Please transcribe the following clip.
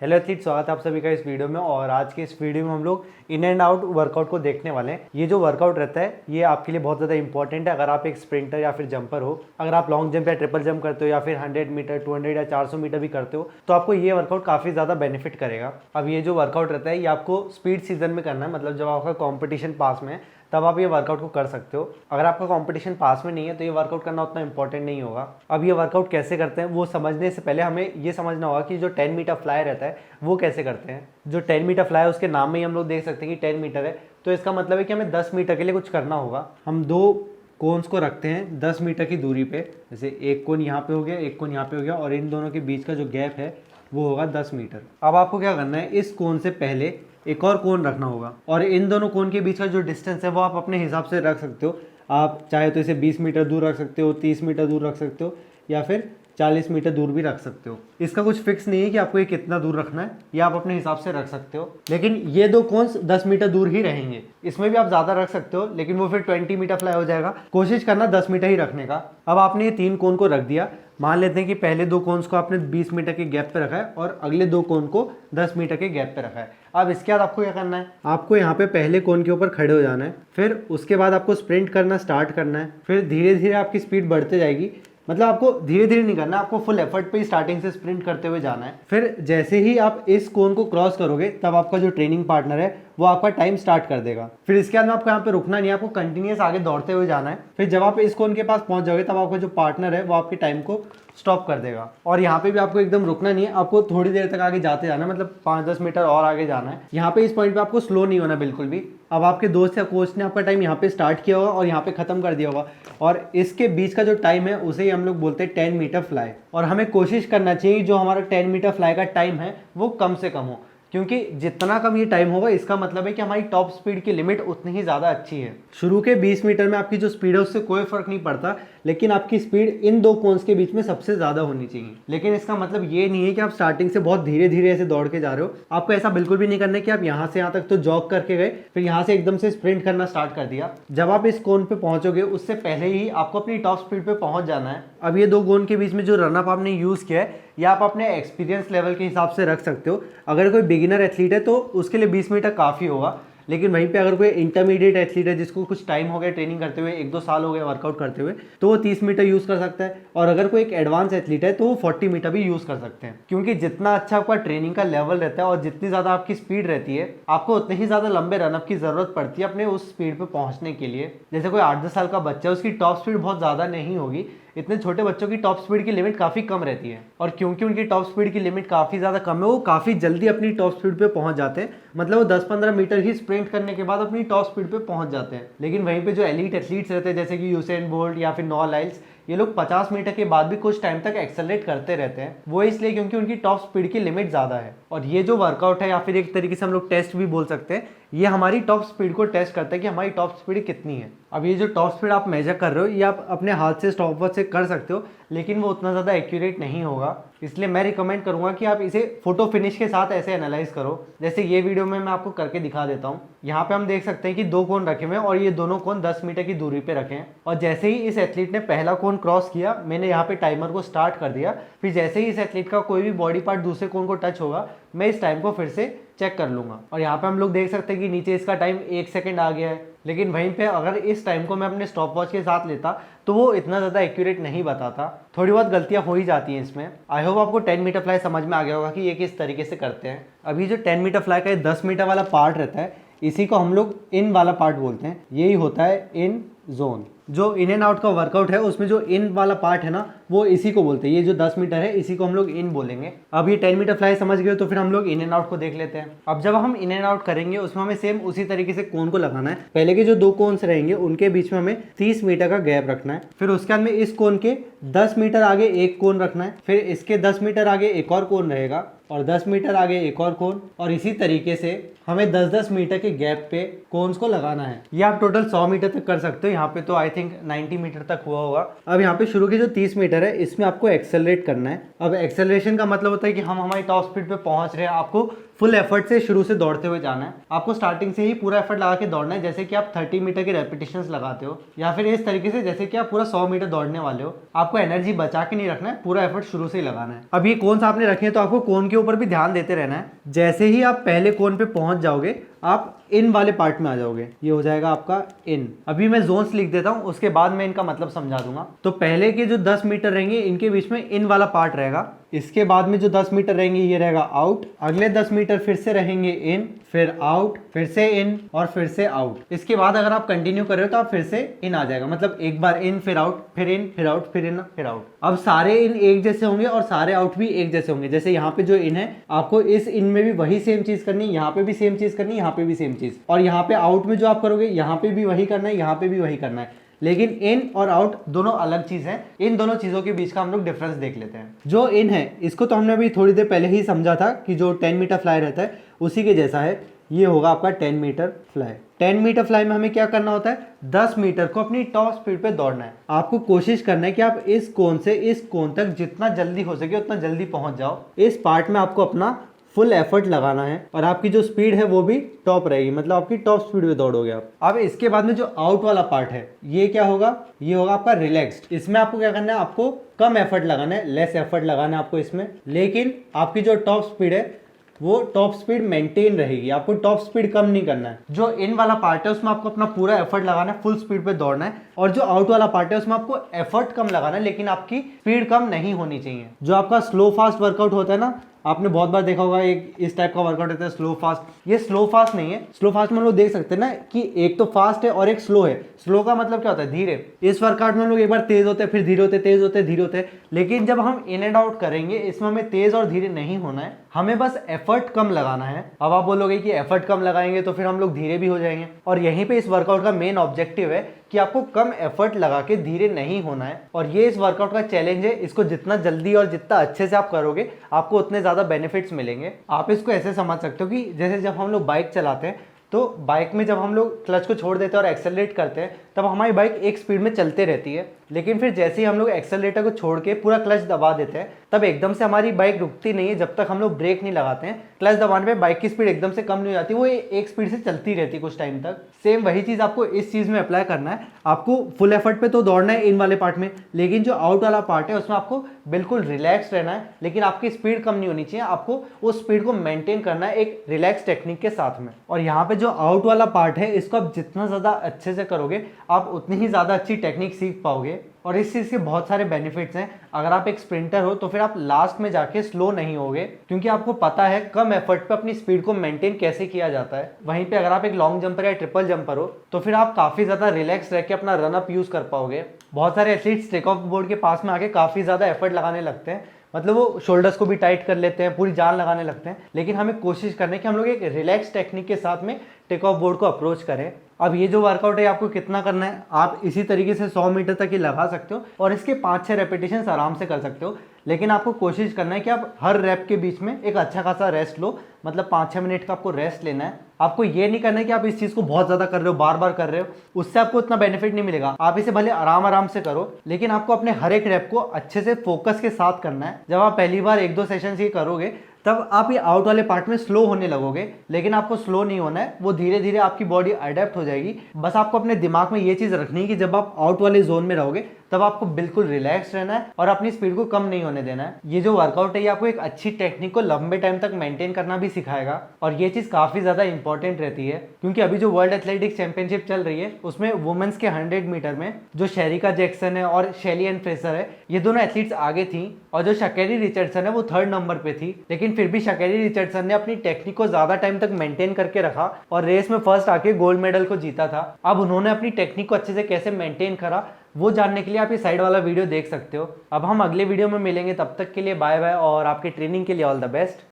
Hello athlete, स्वागत है आप सभी का इस वीडियो में। और आज के इस वीडियो में हम लोग इन एंड आउट वर्कआउट को देखने वाले हैं। ये जो वर्कआउट रहता है ये आपके लिए बहुत ज़्यादा इंपॉर्टेंट है। अगर आप एक स्प्रिंटर या फिर जंपर हो, अगर आप लॉन्ग जंप या ट्रिपल जंप करते हो या फिर 100 मीटर 200 या 400 मीटर भी करते हो तो आपको ये वर्कआउट काफ़ी ज़्यादा बेनिफिट करेगा। अब ये जो वर्कआउट रहता है ये आपको स्पीड सीजन में करना है, मतलब जब आपका कॉम्पिटिशन पास में है तब आप ये वर्कआउट को कर सकते हो। अगर आपका कंपटीशन पास में नहीं है तो ये वर्कआउट करना उतना इंपॉर्टेंट नहीं होगा। अब ये वर्कआउट कैसे करते हैं वो समझने से पहले हमें ये समझना होगा कि जो 10 मीटर फ्लाई रहता है वो कैसे करते हैं। जो 10 मीटर फ्लाई है उसके नाम में ही हम लोग देख सकते हैं कि 10 मीटर है, तो इसका मतलब है कि हमें 10 मीटर के लिए कुछ करना होगा। हम दो कोन्स को रखते हैं 10 मीटर की दूरी पे, जैसे एक कोन यहाँ पे हो गया, एक कोन यहाँ पे हो गया, और इन दोनों के बीच का जो गैप है वो होगा 10 मीटर। अब आपको क्या करना है, इस कोन से पहले एक और कोन रखना होगा और इन दोनों कोन के बीच का जो डिस्टेंस है वो आप अपने हिसाब से रख सकते हो। आप चाहे तो इसे 20 मीटर दूर रख सकते हो, 30 मीटर दूर रख सकते हो, या फिर 40 मीटर दूर भी रख सकते हो। इसका कुछ फिक्स नहीं है कि आपको ये कितना दूर रखना है, ये आप अपने हिसाब से रख सकते हो। लेकिन ये दो कोन्स 10 मीटर दूर ही रहेंगे। इसमें भी आप ज़्यादा रख सकते हो लेकिन वो फिर 20 मीटर फ्लाई हो जाएगा। कोशिश करना 10 मीटर ही रखने का। अब आपने ये 3 कोन को रख दिया। मान लेते हैं कि पहले 2 कोन्स को आपने 20 मीटर के गैप पे रखा है और अगले 2 कोन को 10 मीटर के गैप पे रखा है। अब इसके बाद आपको क्या करना है, आपको यहाँ पे पहले कोन के ऊपर खड़े हो जाना है, फिर उसके बाद आपको स्प्रिंट करना स्टार्ट करना है। फिर धीरे धीरे आपकी स्पीड बढ़ते जाएगी, मतलब आपको धीरे धीरे नहीं करना, आपको फुल एफर्ट पे ही स्टार्टिंग से स्प्रिंट करते हुए जाना है। फिर जैसे ही आप इस कोन को क्रॉस करोगे तब आपका जो ट्रेनिंग पार्टनर है वो आपका टाइम स्टार्ट कर देगा। फिर इसके बाद में आपको यहाँ पे रुकना नहीं है, आपको कंटिन्यूस आगे दौड़ते हुए जाना है। फिर जब आप इस कोन के पास पहुंच जाओगे तब आपका जो पार्टनर है वो आपके टाइम को स्टॉप कर देगा। और यहाँ पे भी आपको एकदम रुकना नहीं है, आपको थोड़ी देर तक आगे जाते जाना है, मतलब 5-10 मीटर और आगे जाना है। यहाँ पे इस पॉइंट पे आपको स्लो नहीं होना बिल्कुल भी। अब आपके दोस्त या कोच ने आपका टाइम यहाँ पे स्टार्ट किया होगा और यहाँ पे खत्म कर दिया होगा, और इसके बीच का जो टाइम है उसे ही हम लोग बोलते हैं 10 मीटर फ्लाई। और हमें कोशिश करना चाहिए जो हमारा 10 मीटर फ्लाई का टाइम है वो कम से कम हो, क्योंकि जितना कम ये टाइम होगा इसका मतलब है कि हमारी टॉप स्पीड की लिमिट उतनी ही ज़्यादा अच्छी है। शुरू के 20 मीटर में आपकी जो स्पीड है उससे कोई फर्क नहीं पड़ता, लेकिन आपकी स्पीड इन 2 कोन्स के बीच में सबसे ज़्यादा होनी चाहिए। लेकिन इसका मतलब ये नहीं है कि आप स्टार्टिंग से बहुत धीरे धीरे ऐसे दौड़ के जा रहे हो। आपको ऐसा बिल्कुल भी नहीं करना है कि आप यहाँ से यहाँ तक तो जॉग करके गए फिर यहाँ से एकदम से स्प्रिंट करना स्टार्ट कर दिया। जब आप इस कोन पे पहुंचोगे उससे पहले ही आपको अपनी टॉप स्पीड पे पहुंच जाना है। अब ये 2 कोन के बीच में जो रनअप आपने यूज़ किया है या आप अपने एक्सपीरियंस लेवल के हिसाब से रख सकते हो। अगर कोई बिगिनर एथलीट है तो उसके लिए 20 मीटर काफ़ी होगा, लेकिन वहीं पे अगर कोई इंटरमीडिएट एथलीट है जिसको कुछ टाइम हो गया ट्रेनिंग करते हुए, 1-2 साल हो गए वर्कआउट करते हुए, तो वो 30 मीटर यूज़ कर सकता है। और अगर कोई एक एडवांस एथलीट है तो वो 40 मीटर भी यूज़ कर सकते हैं, क्योंकि जितना अच्छा आपका ट्रेनिंग का लेवल रहता है और जितनी ज़्यादा आपकी स्पीड रहती है आपको उतनी ही ज़्यादा लंबे रनअप की ज़रूरत पड़ती है अपने उस स्पीड पर पहुँचने के लिए। जैसे कोई 8-10 साल का बच्चा है, उसकी टॉप स्पीड बहुत ज़्यादा नहीं होगी। इतने छोटे बच्चों की टॉप स्पीड की लिमिट काफ़ी कम रहती है, और क्योंकि उनकी टॉप स्पीड की लिमिट काफ़ी ज़्यादा कम है वो काफ़ी जल्दी अपनी टॉप स्पीड पे पहुंच जाते हैं। मतलब वो 10-15 मीटर ही स्प्रिंट करने के बाद अपनी टॉप स्पीड पे पहुंच जाते हैं। लेकिन वहीं पे जो एलीट एथलीट्स रहते हैं जैसे कि यूसेन बोल्ट या फिर नोआ लाइल्स, ये लोग 50 मीटर के बाद भी कुछ टाइम तक एक्सेलरेट करते रहते हैं। वो इसलिए क्योंकि उनकी टॉप स्पीड की लिमिट ज़्यादा है। और ये जो वर्कआउट है या फिर एक तरीके से हम लोग टेस्ट भी बोल सकते हैं, ये हमारी टॉप स्पीड को टेस्ट करता है कि हमारी टॉप स्पीड कितनी है। अब ये जो टॉप स्पीड आप मेजर कर रहे हो ये आप अपने हाथ से स्टॉपवॉच से कर सकते हो, लेकिन वो उतना ज़्यादा एक्यूरेट नहीं होगा। इसलिए मैं रिकमेंड करूंगा कि आप इसे फोटो फिनिश के साथ ऐसे एनालाइज करो, जैसे ये वीडियो में मैं आपको करके दिखा देता हूँ। यहाँ पे हम देख सकते हैं कि 2 कोन रखे हुए हैं और ये दोनों कोन 10 मीटर की दूरी पे रखे हैं। और जैसे ही इस एथलीट ने पहला कोन क्रॉस किया, मैंने यहाँ पे टाइमर को स्टार्ट कर दिया। फिर जैसे ही इस एथलीट का कोई भी बॉडी पार्ट दूसरे कोन को टच होगा मैं इस टाइम को फिर से चेक कर लूंगा। और यहाँ पे हम लोग देख सकते हैं कि नीचे इसका टाइम 1 सेकंड आ गया है, लेकिन वहीं पे अगर इस टाइम को मैं अपने स्टॉप वॉच के साथ लेता तो वो इतना ज़्यादा एक्यूरेट नहीं बताता। थोड़ी बहुत गलतियाँ हो ही जाती हैं इसमें। आई होप आपको 10 मीटर फ्लाई समझ में आ गया होगा कि ये किस तरीके से करते हैं। अभी जो 10 मीटर फ्लाई का 10 मीटर वाला पार्ट रहता है इसी को हम लोग इन वाला पार्ट बोलते हैं। यही होता है इन जोन। जो इन एंड आउट का वर्कआउट है उसमें जो इन वाला पार्ट है ना वो इसी को बोलते हैं। ये जो 10 मीटर है इसी को हम लोग इन बोलेंगे। अब ये 10 मीटर फ्लाई समझ गए तो फिर हम लोग इन एंड आउट को देख लेते हैं। अब जब हम इन एंड आउट करेंगे उसमें हमें सेम उसी तरीके से कोन को लगाना है। पहले के जो 2 कोन्स रहेंगे उनके बीच में हमें 30 मीटर का गैप रखना है। फिर उसके बाद में इस कोन के 10 मीटर आगे एक कोन रखना है, फिर इसके 10 मीटर आगे एक और कोन रहेगा और 10 मीटर आगे एक और कोन, और इसी तरीके से हमें 10-10 मीटर के गैप पे कोन्स को लगाना है। ये आप टोटल 100 मीटर तक कर सकते हो। यहाँ पे तो आई थिंक 90 मीटर तक हुआ होगा। अब यहाँ पे शुरू के जो 30 मीटर है इसमें आपको एक्सेलरेट करना है। अब एक्सेलरेशन का मतलब होता है कि हम हमारी टॉप स्पीड पे पहुंच रहे हैं, आपको फुल एफर्ट से शुरू से दौड़ते हुए जाना है। आपको स्टार्टिंग से ही पूरा एफर्ट लगा के दौड़ना है, जैसे कि आप 30 मीटर के रेपिटेशंस लगाते हो, या फिर इस तरीके से जैसे कि आप पूरा 100 मीटर दौड़ने वाले हो। आपको एनर्जी बचा के नहीं रखना है, पूरा एफर्ट शुरू से ही लगाना है। अब ये कोन आपने रखे हैं तो आपको कोन के ऊपर भी ध्यान देते रहना है। जैसे ही आप पहले कोन पे पहुंच जाओगे आप इन वाले पार्ट में आ जाओगे, ये हो जाएगा आपका इन। अभी मैं जोन्स लिख देता हूं, उसके बाद मैं इनका मतलब समझा दूंगा। तो पहले के जो 10 मीटर रहेंगे इनके बीच में इन वाला पार्ट रहेगा। इसके बाद में जो 10 मीटर रहेंगे ये रहेगा आउट। अगले 10 मीटर फिर से रहेंगे इन, फिर आउट, फिर से इन और फिर से आउट। इसके बाद अगर आप कंटिन्यू कर रहे हो तो आप फिर से इन आ जाएगा, मतलब एक बार इन फिर आउट, फिर इन फिर आउट, फिर इन फिर आउट। अब सारे इन एक जैसे होंगे और सारे आउट भी एक जैसे होंगे। जैसे यहाँ पे जो इन है आपको इस इन में भी वही सेम चीज करनी है, यहाँ पे भी सेम चीज करनी है, यहाँ पे भी सेम चीज, और यहाँ पे आउट में जो आप करोगे यहाँ पे भी वही करना है, यहाँ पे भी वही करना है। लेकिन इन और आउट दोनों अलग चीज है। इन दोनों चीजों के बीच का हम लोग डिफरेंस देख लेते हैं। जो इन है इसको तो हमने अभी थोड़ी देर पहले ही समझा था कि जो 10 मीटर फ्लाई रहता है उसी के जैसा है। ये होगा आपका 10 मीटर फ्लाई। 10 मीटर फ्लाई में हमें क्या करना होता है, 10 मीटर को अपनी टॉप स्पीड पे दौड़ना है। आपको कोशिश करना है कि आप इस कोन से इस कोन तक जितना जल्दी हो सके उतना जल्दी पहुंच जाओ। इस पार्ट में आपको अपना फुल एफर्ट लगाना है और आपकी जो स्पीड है वो भी टॉप रहेगी, मतलब आपकी टॉप स्पीड पे दौड़ोगे आप। अब इसके बाद में जो आउट वाला पार्ट है ये क्या होगा, ये होगा आपका रिलैक्स्ड। इसमें आपको क्या करना है, आपको कम एफर्ट लगाना है, लेस एफर्ट लगाना है आपको इसमें, लेकिन आपकी जो टॉप स्पीड है वो टॉप स्पीड मेंटेन रहेगी। आपको टॉप स्पीड कम नहीं करना है। जो इन वाला पार्ट है उसमें आपको अपना पूरा एफर्ट लगाना है, फुल स्पीड पे दौड़ना है, और जो आउट वाला पार्ट है उसमें आपको एफर्ट कम लगाना है लेकिन आपकी स्पीड कम नहीं होनी चाहिए। जो आपका स्लो फास्ट वर्कआउट होता है ना, आपने बहुत बार देखा होगा एक इस टाइप का वर्कआउट होता है स्लो फास्ट। ये स्लो फास्ट नहीं है। स्लो फास्ट में हम लोग देख सकते हैं ना कि एक तो फास्ट है और एक स्लो है। स्लो का मतलब क्या होता है, धीरे। इस वर्कआउट में हम लोग एक बार तेज होते हैं, फिर धीरे होते, तेज होते, धीरे होते। लेकिन जब हम इन एंड आउट करेंगे इसमें हमें तेज और धीरे नहीं होना है, हमें बस एफर्ट कम लगाना है। अब आप बोलोगे कि एफर्ट कम लगाएंगे तो फिर हम लोग धीरे भी हो जाएंगे, और यहीं पे इस वर्कआउट का मेन ऑब्जेक्टिव है कि आपको कम एफर्ट लगा के धीरे नहीं होना है। और ये इस वर्कआउट का चैलेंज है। इसको जितना जल्दी और जितना अच्छे से आप करोगे आपको उतने ज्यादा बेनिफिट्स मिलेंगे। आप इसको ऐसे समझ सकते हो कि जैसे जब हम लोग बाइक चलाते हैं तो बाइक में जब हम लोग क्लच को छोड़ देते हैं और एक्सेलरेट करते हैं तब हमारी बाइक एक स्पीड में चलते रहती है, लेकिन फिर जैसे ही हम लोग एक्सेलरेटर को छोड़ के पूरा क्लच दबा देते हैं तब एकदम से हमारी बाइक रुकती नहीं है जब तक हम लोग ब्रेक नहीं लगाते हैं। क्लच दबाने पे बाइक की स्पीड एकदम से कम नहीं हो जाती, वो एक स्पीड से चलती रहती है कुछ टाइम तक। सेम वही चीज़ आपको इस चीज़ में अप्लाई करना है। आपको फुल एफर्ट पे तो दौड़ना है इन वाले पार्ट में, लेकिन जो आउट वाला पार्ट है उसमें आपको बिल्कुल रिलैक्स रहना है, लेकिन आपकी स्पीड कम नहीं होनी चाहिए। आपको उस स्पीड को मेंटेन करना है एक रिलैक्स टेक्निक के साथ में। और यहाँ पे जो आउट वाला पार्ट है इसको आप जितना ज़्यादा अच्छे से करोगे आप उतनी ही ज़्यादा अच्छी टेक्निक सीख पाओगे। और इस चीज़ के बहुत सारे बेनिफिट्स हैं। अगर आप एक स्प्रिंटर हो तो फिर आप लास्ट में जाके स्लो नहीं होगे, क्योंकि आपको पता है कम एफर्ट पे अपनी स्पीड को मेंटेन कैसे किया जाता है। वहीं पे अगर आप एक लॉन्ग जंपर या ट्रिपल जंपर हो तो फिर आप काफ़ी ज़्यादा रिलैक्स रह के अपना रन अप यूज़ कर पाओगे। बहुत सारे एथलीट्स टेक ऑफ बोर्ड के पास में आके काफ़ी ज़्यादा एफर्ट लगाने लगते हैं, मतलब वो शोल्डर्स को भी टाइट कर लेते हैं, पूरी जान लगाने लगते हैं। लेकिन हमें कोशिश करनी है कि हम लोग एक रिलैक्स टेक्निक के साथ में टेक ऑफ बोर्ड को अप्रोच करें। अब ये जो वर्कआउट है आपको कितना करना है, आप इसी तरीके से 100 मीटर तक ही लगा सकते हो और इसके 5-6 रेपिटेशंस आराम से कर सकते हो। लेकिन आपको कोशिश करना है कि आप हर रैप के बीच में एक अच्छा खासा रेस्ट लो, मतलब 5-6 मिनट का आपको रेस्ट लेना है। आपको ये नहीं करना है कि आप इस चीज़ को बहुत ज़्यादा कर रहे हो, बार बार कर रहे हो, उससे आपको उतना बेनिफिट नहीं मिलेगा। आप इसे भले आराम आराम से करो, लेकिन आपको अपने हर एक रैप को अच्छे से फोकस के साथ करना है। जब आप पहली बार 1-2 सेशन ये करोगे तब आप ये आउट वाले पार्ट में स्लो होने लगोगे, लेकिन आपको स्लो नहीं होना है, वो धीरे धीरे आपकी बॉडी अडेप्ट हो जाएगी। बस आपको अपने दिमाग में ये चीज़ रखनी है कि जब आप आउट वाले जोन में रहोगे तब आपको बिल्कुल रिलैक्स रहना है और अपनी स्पीड को कम नहीं होने देना है। ये जो वर्कआउट है ये आपको एक अच्छी टेक्निक को लंबे टाइम तक मेंटेन करना भी सिखाएगा, और ये चीज़ काफ़ी ज़्यादा इंपॉर्टेंट रहती है, क्योंकि अभी जो वर्ल्ड एथलेटिक्स चैंपियनशिप चल रही है उसमें वुमेन्स के 100 मीटर में जो शेरिका जैक्सन है और शेली एन फ्रेजर है, ये दोनों एथलीट्स आगे थी, और जो शकेरी रिचर्डसन है वो 3rd नंबर पे थी। लेकिन फिर भी शकेरी रिचर्डसन ने अपनी टेक्निक को ज़्यादा टाइम तक मेंटेन करके रखा और रेस में फर्स्ट आके गोल्ड मेडल को जीता था। अब उन्होंने अपनी टेक्निक को अच्छे से कैसे मेंटेन करा वो जानने के लिए आप ये साइड वाला वीडियो देख सकते हो। अब हम अगले वीडियो में मिलेंगे, तब तक के लिए बाय बाय और आपके ट्रेनिंग के लिए ऑल द बेस्ट।